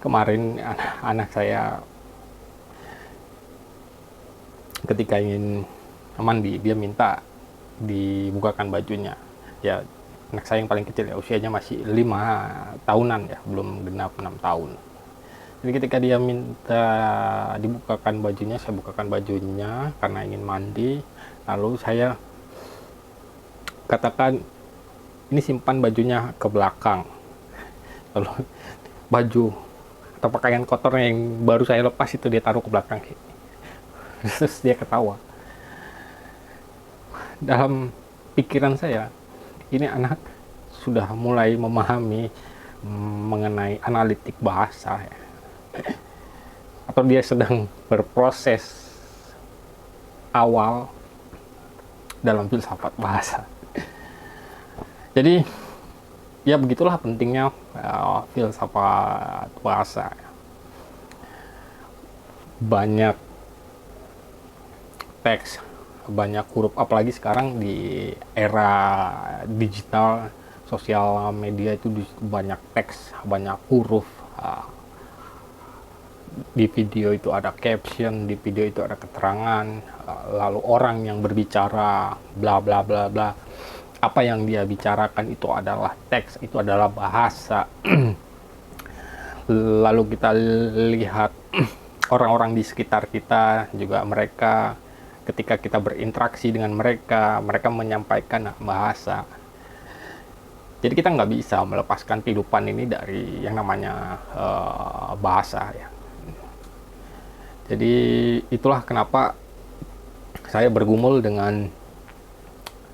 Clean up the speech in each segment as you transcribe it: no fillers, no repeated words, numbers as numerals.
kemarin anak saya ketika ingin mandi, dia minta dibukakan bajunya. Ya, anak saya yang paling kecil ya, usianya masih 5 tahunan ya, belum genap 6 tahun. Jadi ketika dia minta dibukakan bajunya, saya bukakan bajunya karena ingin mandi. Lalu saya katakan, ini simpan bajunya ke belakang. Lalu baju atau pakaian kotornya yang baru saya lepas itu dia taruh ke belakang. Terus dia ketawa. Dalam pikiran saya, ini anak sudah mulai memahami mengenai analitik bahasa ya. Atau dia sedang berproses awal dalam filsafat bahasa. Jadi ya begitulah pentingnya filsafat bahasa. Banyak teks, banyak huruf, apalagi sekarang di era digital, sosial media itu banyak teks, banyak huruf. Di video itu ada caption, di video itu ada keterangan, lalu orang yang berbicara bla bla bla bla. Apa yang dia bicarakan itu adalah teks, itu adalah bahasa. Lalu kita lihat orang-orang di sekitar kita juga, mereka ketika kita berinteraksi dengan mereka, mereka menyampaikan bahasa. Jadi kita nggak bisa melepaskan kehidupan ini dari yang namanya bahasa ya. Jadi itulah kenapa saya bergumul dengan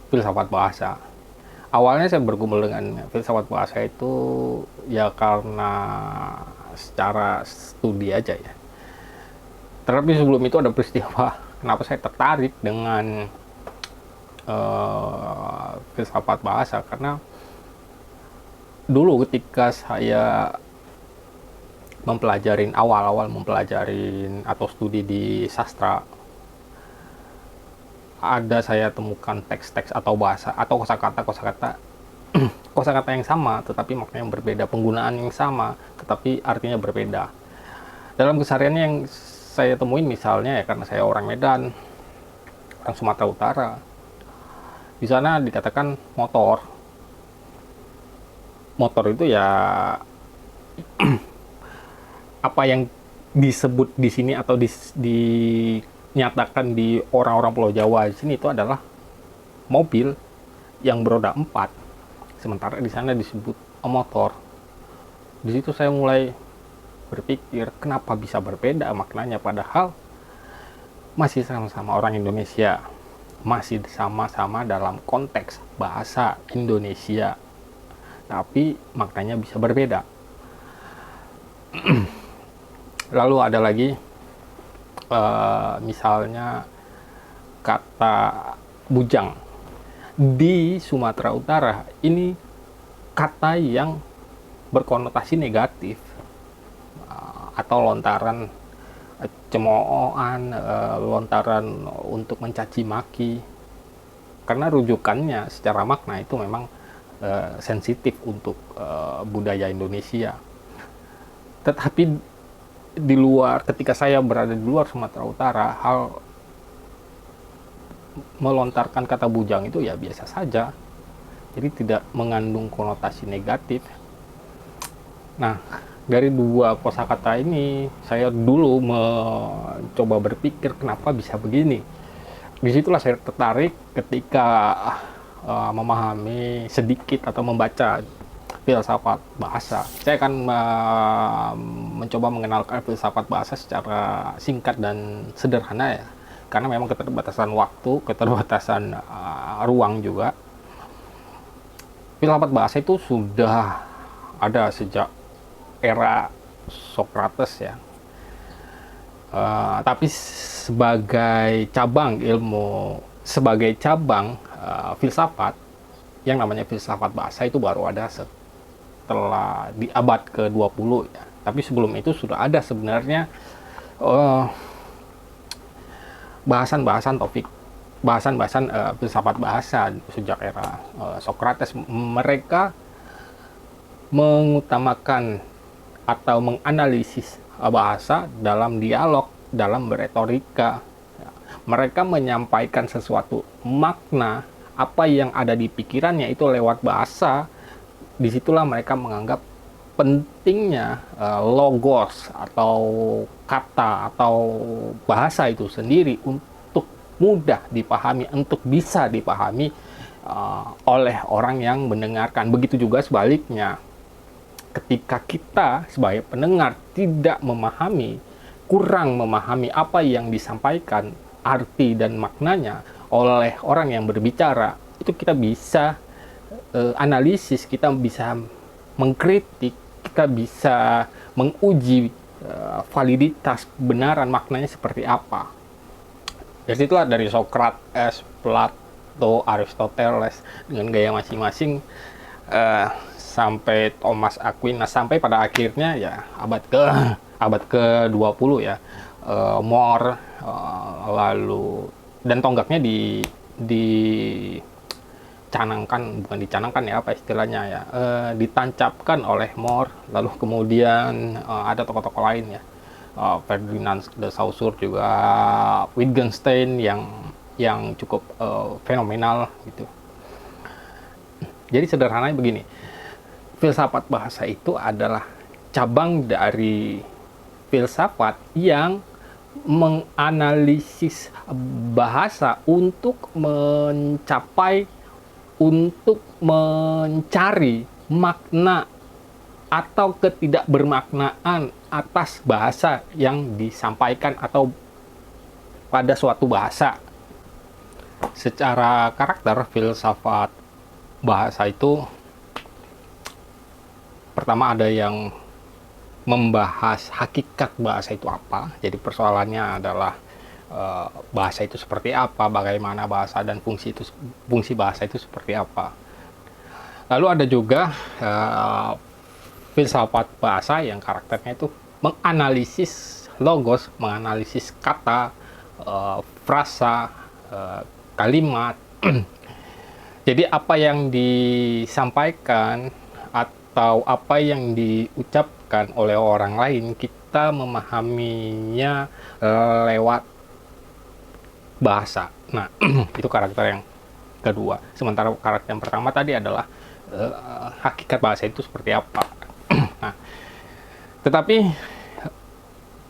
filsafat bahasa. Awalnya saya bergumul dengan filsafat bahasa itu ya karena secara studi aja ya. Tetapi sebelum itu ada peristiwa kenapa saya tertarik dengan filsafat bahasa. Karena dulu ketika saya awal-awal mempelajarin atau studi di sastra, ada saya temukan teks-teks atau bahasa atau kosakata yang sama tetapi maknanya yang berbeda, penggunaan yang sama tetapi artinya berbeda. Dalam kesehariannya yang saya temuin, misalnya ya, karena saya orang Medan, orang Sumatera Utara, di sana dikatakan motor itu ya apa yang disebut di sini atau dinyatakan di orang-orang Pulau Jawa di sini itu adalah mobil yang beroda 4, sementara di sana disebut motor. Di situ saya mulai berpikir kenapa bisa berbeda maknanya, padahal masih sama-sama orang Indonesia, masih sama-sama dalam konteks bahasa Indonesia, tapi maknanya bisa berbeda. Lalu ada lagi misalnya kata bujang. Di Sumatera Utara ini kata yang berkonotasi negatif, atau lontaran cemoohan, lontaran untuk mencaci maki, karena rujukannya secara makna itu memang sensitif untuk budaya Indonesia. Tetapi di luar, ketika saya berada di luar Sumatera Utara, hal melontarkan kata bujang itu ya biasa saja, jadi tidak mengandung konotasi negatif. Nah, dari dua kosakata ini saya dulu mencoba berpikir kenapa bisa begini. Disitulah saya tertarik ketika memahami sedikit atau membaca filsafat bahasa. Saya akan mencoba mengenalkan filsafat bahasa secara singkat dan sederhana ya, karena memang keterbatasan waktu, keterbatasan ruang juga. Filsafat bahasa itu sudah ada sejak era Socrates ya. Tapi sebagai cabang filsafat, yang namanya filsafat bahasa itu baru ada setelah di abad ke-20 ya. Tapi sebelum itu sudah ada sebenarnya bahasan filsafat bahasa sejak era Socrates. Mereka mengutamakan atau menganalisis bahasa dalam dialog, dalam beretorika. Mereka menyampaikan sesuatu makna, apa yang ada di pikirannya itu lewat bahasa. Disitulah mereka menganggap pentingnya logos atau kata atau bahasa itu sendiri untuk mudah dipahami, untuk bisa dipahami oleh orang yang mendengarkan. Begitu juga sebaliknya, ketika kita sebagai pendengar tidak memahami, kurang memahami apa yang disampaikan, arti dan maknanya oleh orang yang berbicara, itu kita bisa analisis, kita bisa mengkritik, kita bisa menguji validitas kebenaran maknanya seperti apa. Dari situlah, dari Socrates, Plato, Aristoteles dengan gaya masing-masing, sampai Thomas Aquinas, sampai pada akhirnya ya abad ke-20 ya, More, lalu dan tonggaknya dicanangkan, bukan dicanangkan ya, apa istilahnya ya, ditancapkan oleh More. Lalu kemudian ada tokoh-tokoh lain ya, Ferdinand de Saussure, juga Wittgenstein yang cukup fenomenal gitu. Jadi sederhananya begini, filsafat bahasa itu adalah cabang dari filsafat yang menganalisis bahasa untuk mencari makna atau ketidakbermaknaan atas bahasa yang disampaikan atau pada suatu bahasa. Secara karakter, filsafat bahasa itu pertama ada yang membahas hakikat bahasa itu apa. Jadi persoalannya adalah bahasa itu seperti apa, bagaimana bahasa, dan fungsi bahasa itu seperti apa. Lalu ada juga filsafat bahasa yang karakternya itu menganalisis logos, menganalisis kata, frasa, kalimat. Jadi apa yang disampaikan atau apa yang diucapkan oleh orang lain, kita memahaminya lewat bahasa. Nah, itu karakter yang kedua. Sementara karakter yang pertama tadi adalah hakikat bahasa itu seperti apa. Nah, tetapi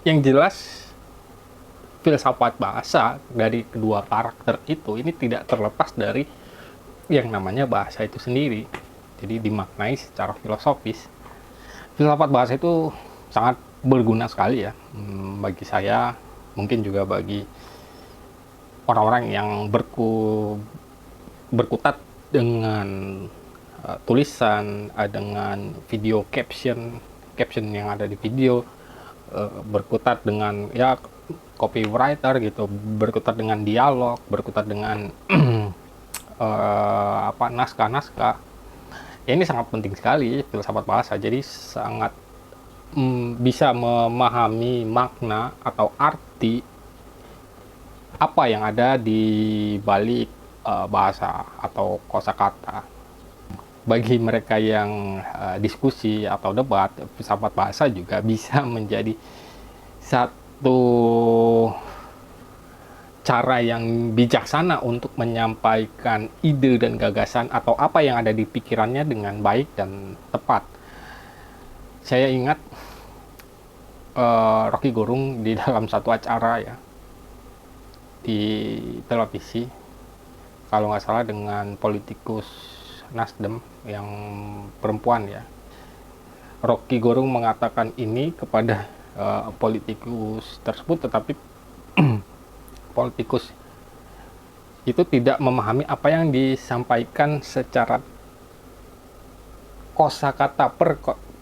yang jelas filsafat bahasa dari kedua karakter itu ini tidak terlepas dari yang namanya bahasa itu sendiri. Jadi dimaknai secara filosofis. Filsafat bahasa itu sangat berguna sekali ya, bagi saya, mungkin juga bagi orang-orang yang berkutat dengan tulisan, dengan video caption yang ada di video, berkutat dengan ya copywriter gitu, berkutat dengan dialog, berkutat dengan naskah-naskah. Ya, ini sangat penting sekali filsafat bahasa. Jadi sangat bisa memahami makna atau arti apa yang ada di balik bahasa atau kosakata. Bagi mereka yang diskusi atau debat, filsafat bahasa juga bisa menjadi satu cara yang bijaksana untuk menyampaikan ide dan gagasan atau apa yang ada di pikirannya dengan baik dan tepat. Saya ingat Rocky Gerung di dalam satu acara ya di televisi, kalau nggak salah dengan politikus Nasdem yang perempuan ya. Rocky Gerung mengatakan ini kepada politikus tersebut, tetapi politikus itu tidak memahami apa yang disampaikan secara kosakata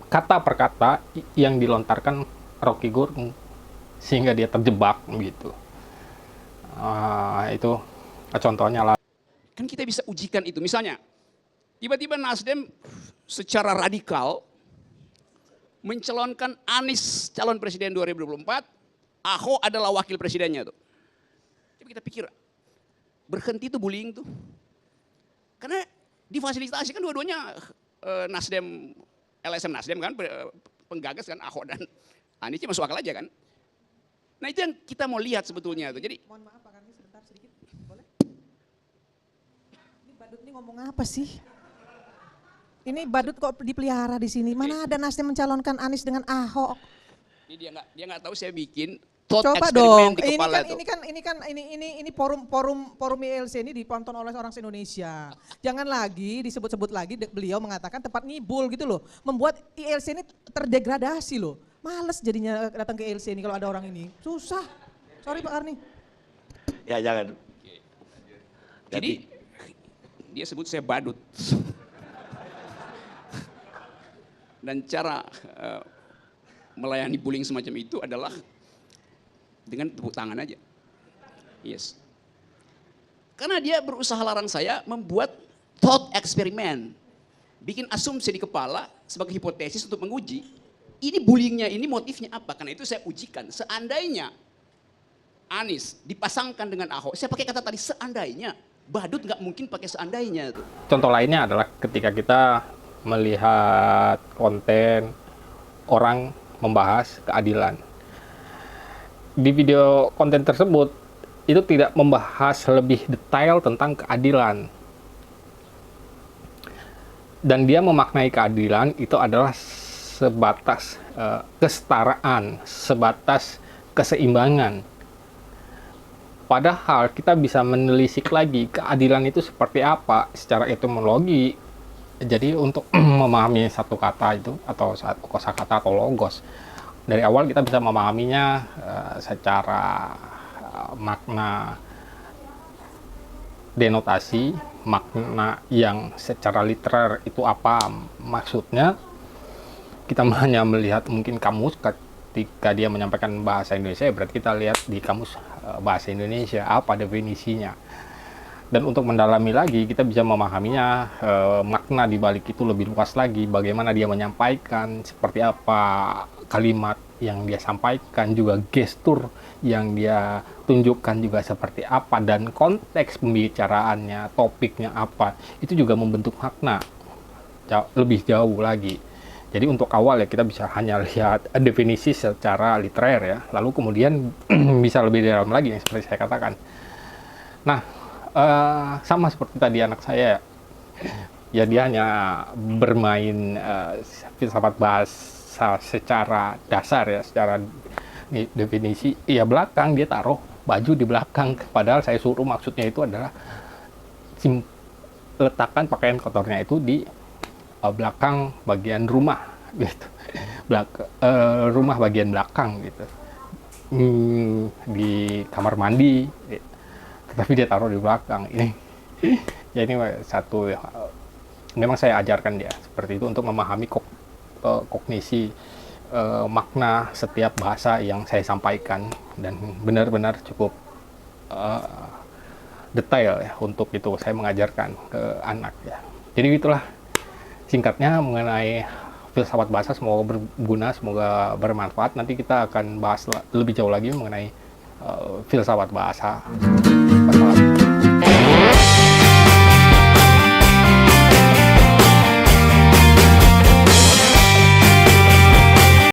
kata per kata yang dilontarkan Rocky Gerung, sehingga dia terjebak gitu. Itu contohnya lah. Kan kita bisa ujikan itu. Misalnya, tiba-tiba Nasdem secara radikal mencalonkan Anies calon presiden 2024, Ahok adalah wakil presidennya tuh. Coba kita pikir, berhenti tuh bullying tuh. Karena difasilitasi kan dua-duanya Nasdem, LSM Nasdem kan, penggagas kan Ahok dan Anies, masuk akal aja kan. Nah itu yang kita mau lihat sebetulnya tuh. Jadi mohon maaf Pak Karni sebentar sedikit, boleh? Ini badut ini ngomong apa sih? Ini badut kok dipelihara di sini? Mana ada Nasdem mencalonkan Anies dengan Ahok? ini dia nggak tahu saya bikin thought Coba eksperimen dong. di kepala tuh. Ini forum ILC ini ditonton oleh orang se-Indonesia. Jangan lagi disebut-sebut lagi beliau mengatakan tempat ngibul gitu loh. Membuat ILC ini terdegradasi loh. Males jadinya datang ke ILC ini kalau ada orang ini. Susah. Sorry Pak Karni. Ya jangan. Jadi dia sebut saya badut. Dan cara melayani bullying semacam itu adalah dengan tepuk tangan aja. Yes. Karena dia berusaha larang saya membuat thought eksperimen. Bikin asumsi di kepala sebagai hipotesis untuk menguji. Ini bullyingnya ini motifnya apa? Karena itu saya ujikan. Seandainya Anies dipasangkan dengan Ahok. Saya pakai kata tadi seandainya. Badut nggak mungkin pakai seandainya. Contoh lainnya adalah ketika kita melihat konten orang membahas keadilan. Di video konten tersebut itu tidak membahas lebih detail tentang keadilan. Dan dia memaknai keadilan itu adalah sebatas kesetaraan, sebatas keseimbangan. Padahal kita bisa menelisik lagi keadilan itu seperti apa secara etimologi. Jadi untuk memahami satu kata itu atau satu kosakata atau logos, dari awal kita bisa memahaminya secara makna denotasi, makna yang secara literer itu apa maksudnya. Kita hanya melihat mungkin kamus ketika dia menyampaikan bahasa Indonesia, berarti kita lihat di kamus bahasa Indonesia apa definisinya. Dan untuk mendalami lagi, kita bisa memahaminya makna di balik itu lebih luas lagi. Bagaimana dia menyampaikan, seperti apa kalimat yang dia sampaikan, juga gestur yang dia tunjukkan juga seperti apa, dan konteks pembicaraannya, topiknya apa, itu juga membentuk makna lebih jauh lagi. Jadi untuk awal ya kita bisa hanya lihat definisi secara literer ya, lalu kemudian bisa lebih dalam lagi yang seperti saya katakan. Nah, sama seperti tadi anak saya ya, dia hanya bermain filsafat bahasa secara dasar ya, secara definisi ya, belakang dia taruh baju di belakang, padahal saya suruh maksudnya itu adalah letakkan pakaian kotornya itu di belakang bagian rumah gitu, rumah bagian belakang gitu, di kamar mandi gitu. Tapi dia taruh di belakang ini. Ya ini satu memang saya ajarkan dia seperti itu untuk memahami kognisi makna setiap bahasa yang saya sampaikan, dan benar-benar cukup detail ya untuk itu saya mengajarkan ke anak ya. Jadi itulah singkatnya mengenai filsafat bahasa. Semoga berguna, semoga bermanfaat. Nanti kita akan bahas lebih jauh lagi mengenai filsafat bahasa. Wassalam.